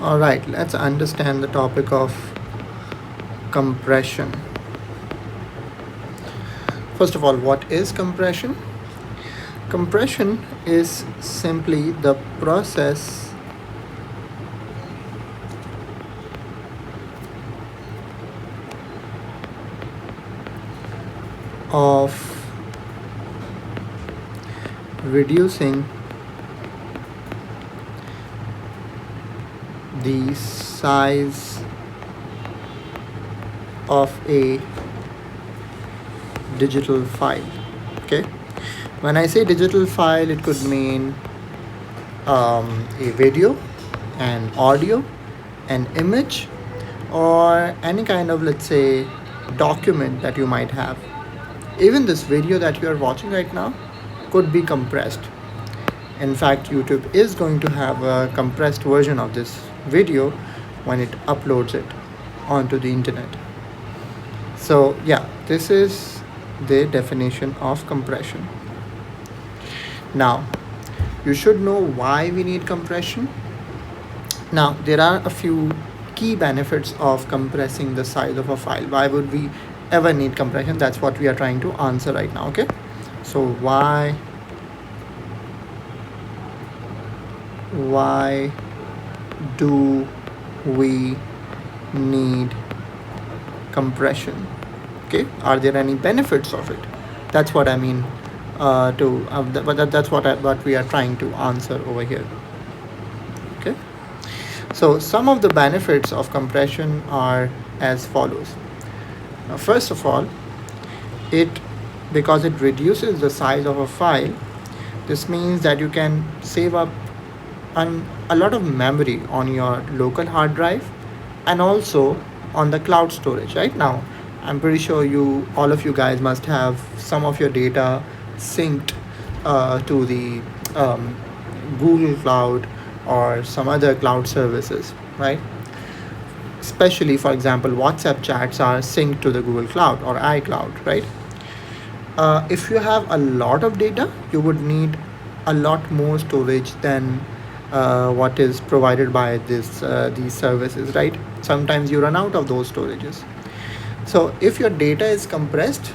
All right, let's understand the topic of compression. First of all, what is compression? Compression is simply the process of reducing the size of a digital file. Okay, when I say digital file, it could mean a video, an audio, an image, or any kind of, let's say, document that you might have. Even this video that you are watching right now could be compressed. In fact, YouTube is going to have a compressed version of this video when it uploads it onto the internet. So yeah, this is the definition of compression. Now, you should know why we need compression. Now, there are a few key benefits of compressing the size of a file. Why would we ever need compression? That's what we are trying to answer right now. Okay, so why do we need compression? Okay, are there any benefits of it? That's what I mean. That's what we are trying to answer over here. Okay, so some of the benefits of compression are as follows. Now, first of all, because it reduces the size of a file, this means that you can save up a lot of memory on your local hard drive and also on the cloud storage. Right now, I'm pretty sure all of you guys must have some of your data synced to the Google Cloud or some other cloud services, right? Especially, for example, WhatsApp chats are synced to the Google Cloud or iCloud, right? If you have a lot of data, you would need a lot more storage than what is provided by these services, right? Sometimes you run out of those storages. So if your data is compressed,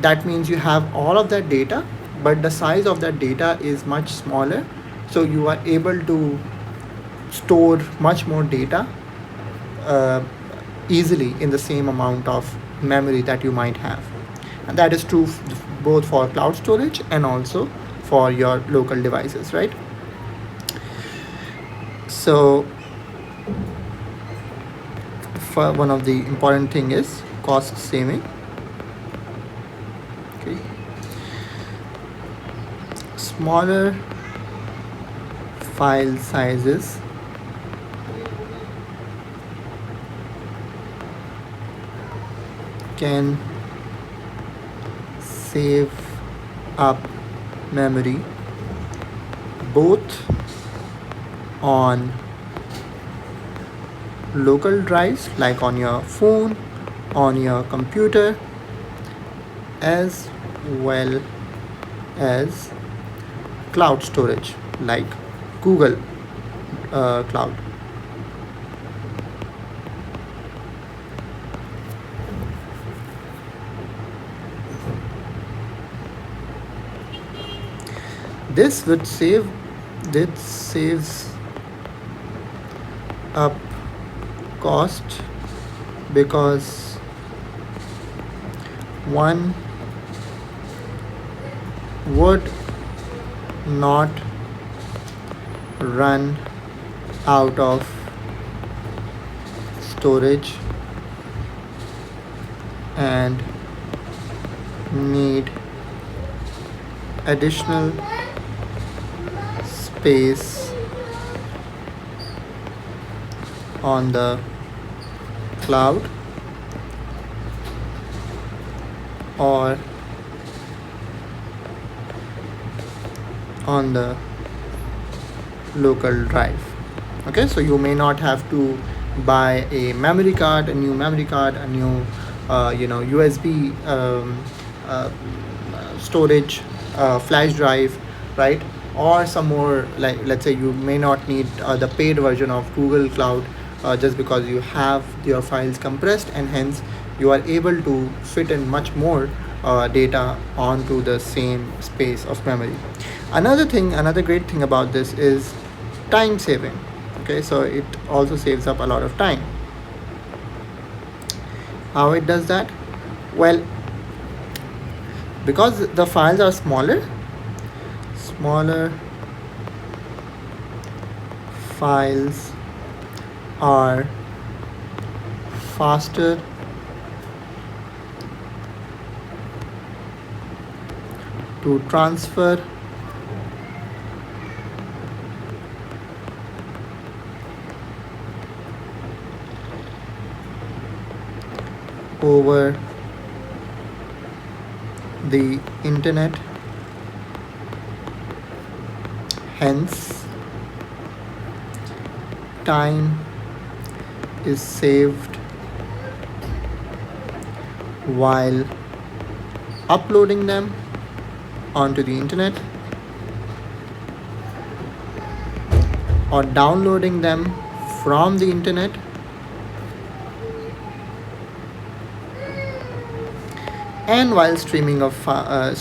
that means you have all of that data, but the size of that data is much smaller. So you are able to store much more data easily in the same amount of memory that you might have. And that is true both for cloud storage and also for your local devices, right? So for one of the important thing is cost saving. Okay, smaller file sizes can save up memory both on local drives like on your phone, on your computer, as well as cloud storage like Google Cloud. This saves up cost because one would not run out of storage and need additional space on the cloud or on the local drive. Okay, so you may not have to buy a memory card, a new USB storage flash drive, right? or some more, like let's say you may not need the paid version of Google Cloud, just because you have your files compressed, and hence you are able to fit in much more data onto the same space of memory. Another great thing about this is time saving. Okay, so it also saves up a lot of time. How it does that? Well, because the files are smaller files are faster to transfer over the internet. Hence, time is saved while uploading them onto the internet or downloading them from the internet, and while streaming a file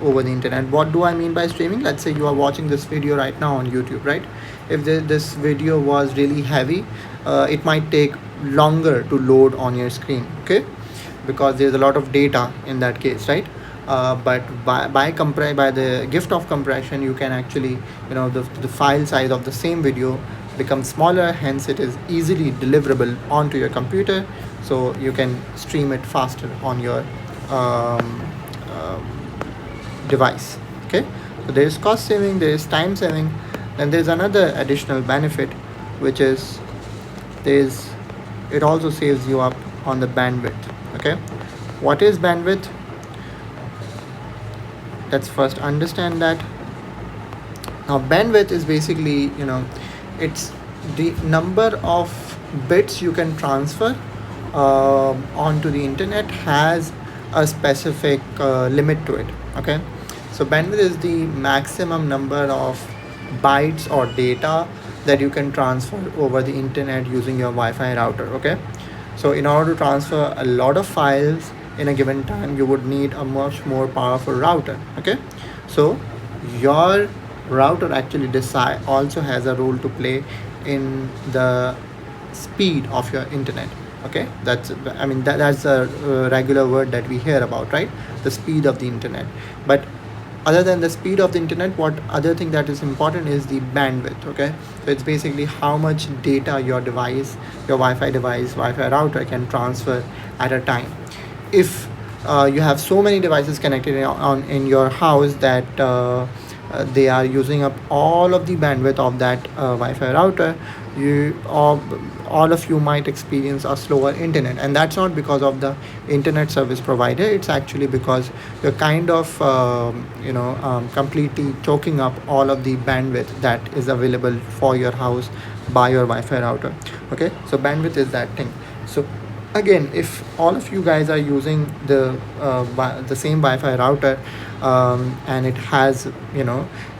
over the internet. What do I mean by streaming? Let's say you are watching this video right now on YouTube, right? If this video was really heavy, it might take longer to load on your screen, okay, because there's a lot of data in that case, right? But by the gift of compression, you can actually, the file size of the same video becomes smaller, hence it is easily deliverable onto your computer, so you can stream it faster on your um, device. Okay, so there is cost saving, there is time saving, then there is another additional benefit, which is there is it also saves you up on the bandwidth. Okay, what is bandwidth? Let's first understand that. Now bandwidth is basically, it's the number of bits you can transfer onto the internet has a specific limit to it. Okay, so bandwidth is the maximum number of bytes or data that you can transfer over the internet using your Wi-Fi router. Okay, so in order to transfer a lot of files in a given time, you would need a much more powerful router. Okay, so your router actually decide also has a role to play in the speed of your internet. Okay, that's a regular word that we hear about, right? The speed of the internet. But other than the speed of the internet, what other thing that is important is the bandwidth. Okay, so it's basically how much data your device, your Wi-Fi device, Wi-Fi router can transfer at a time. If you have so many devices connected in your house that they are using up all of the bandwidth of that Wi-Fi router, you all of you might experience a slower internet, and that's not because of the internet service provider. It's actually because you're kind of completely choking up all of the bandwidth that is available for your house by your Wi-Fi router. Okay, so bandwidth is that thing. So again, if all of you guys are using the same Wi-Fi router, and it has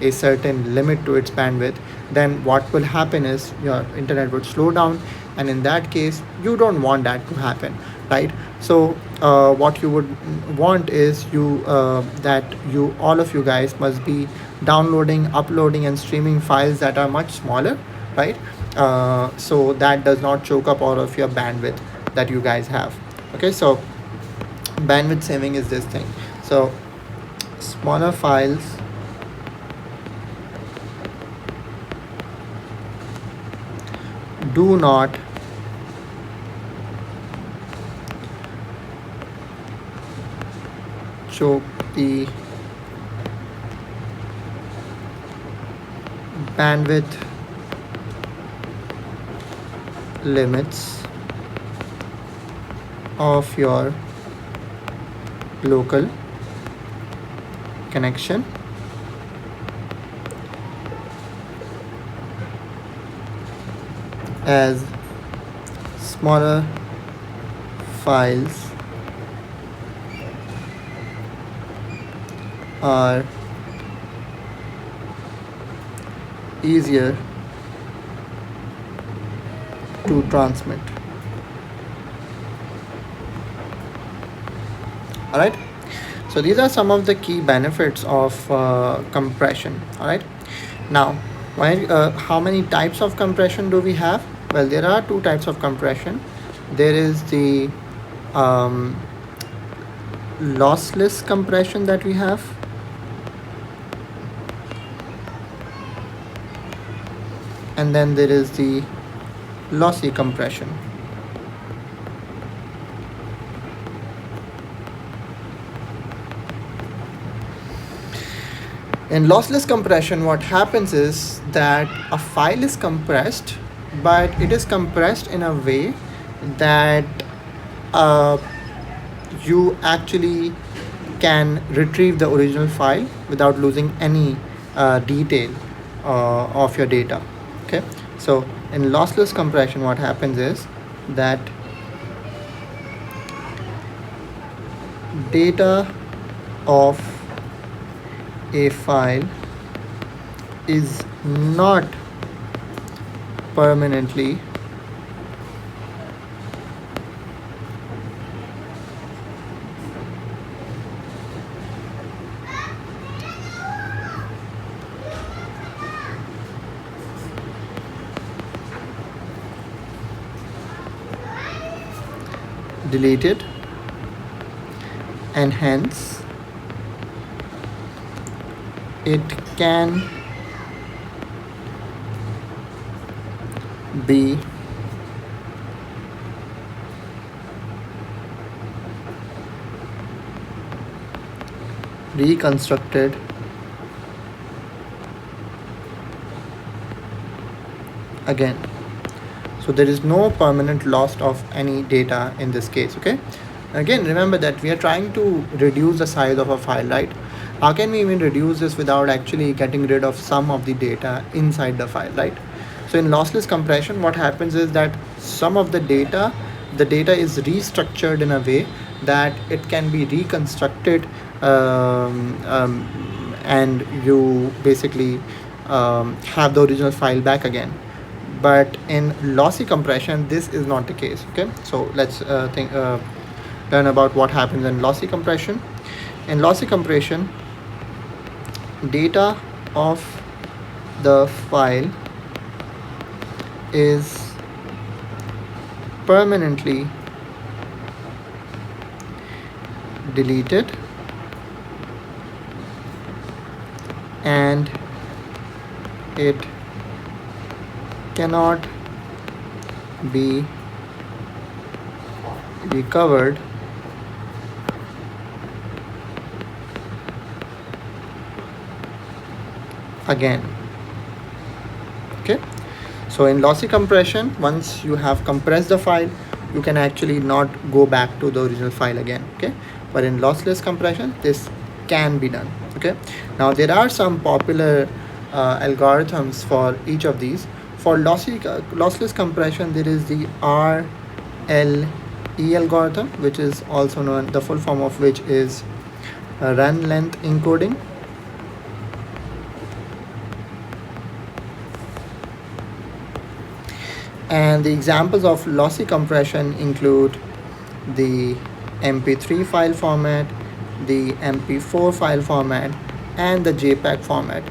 a certain limit to its bandwidth, then what will happen is your internet would slow down, and in that case you don't want that to happen, right? So what you would want is that you all of you guys must be downloading, uploading, and streaming files that are much smaller, right? So that does not choke up all of your bandwidth that you guys have. Okay, so bandwidth saving is this thing. So smaller files do not choke the bandwidth limits of your local connection, as smaller files are easier to transmit. All right, so these are some of the key benefits of compression. All right, now how many types of compression do we have? Well, there are two types of compression. There is the um, lossless compression that we have, and then there is the lossy compression. In lossless compression, what happens is that a file is compressed, but it is compressed in a way that uh, you actually can retrieve the original file without losing any detail of your data. Okay, so in lossless compression, what happens is that data of a file is not permanently deleted, and hence it can be reconstructed again. So there is no permanent loss of any data in this case. Okay, again, remember that we are trying to reduce the size of a file, right? How can we even reduce this without actually getting rid of some of the data inside the file, right? So in lossless compression, what happens is that some of the data is restructured in a way that it can be reconstructed, and you basically have the original file back again. But in lossy compression, this is not the case. Okay, so let's learn about what happens in lossy compression. In lossy compression, data of the file is permanently deleted, and it cannot be recovered again. Okay, so in lossy compression, once you have compressed the file, you can actually not go back to the original file again. Okay, but in lossless compression, this can be done. Okay, now there are some popular algorithms for each of these. For lossless compression, there is the RLE algorithm, which is also known, the full form of which is run length encoding. And the examples of lossy compression include the MP3 file format, the MP4 file format, and the JPEG format.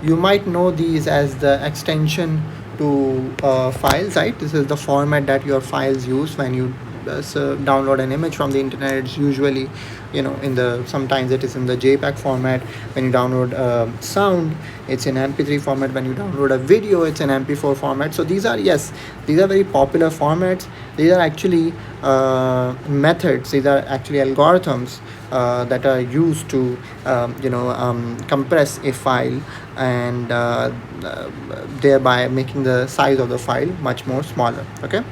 You might know these as the extension to files, right? This is the format that your files use when you download an image from the internet. It's usually, in the sometimes it is in the JPEG format. When you download sound, it's in MP3 format. When you download a video, it's in MP4 format. So these are very popular formats. These are actually methods. These are actually algorithms that are used to compress a file, and thereby making the size of the file much more smaller. Okay,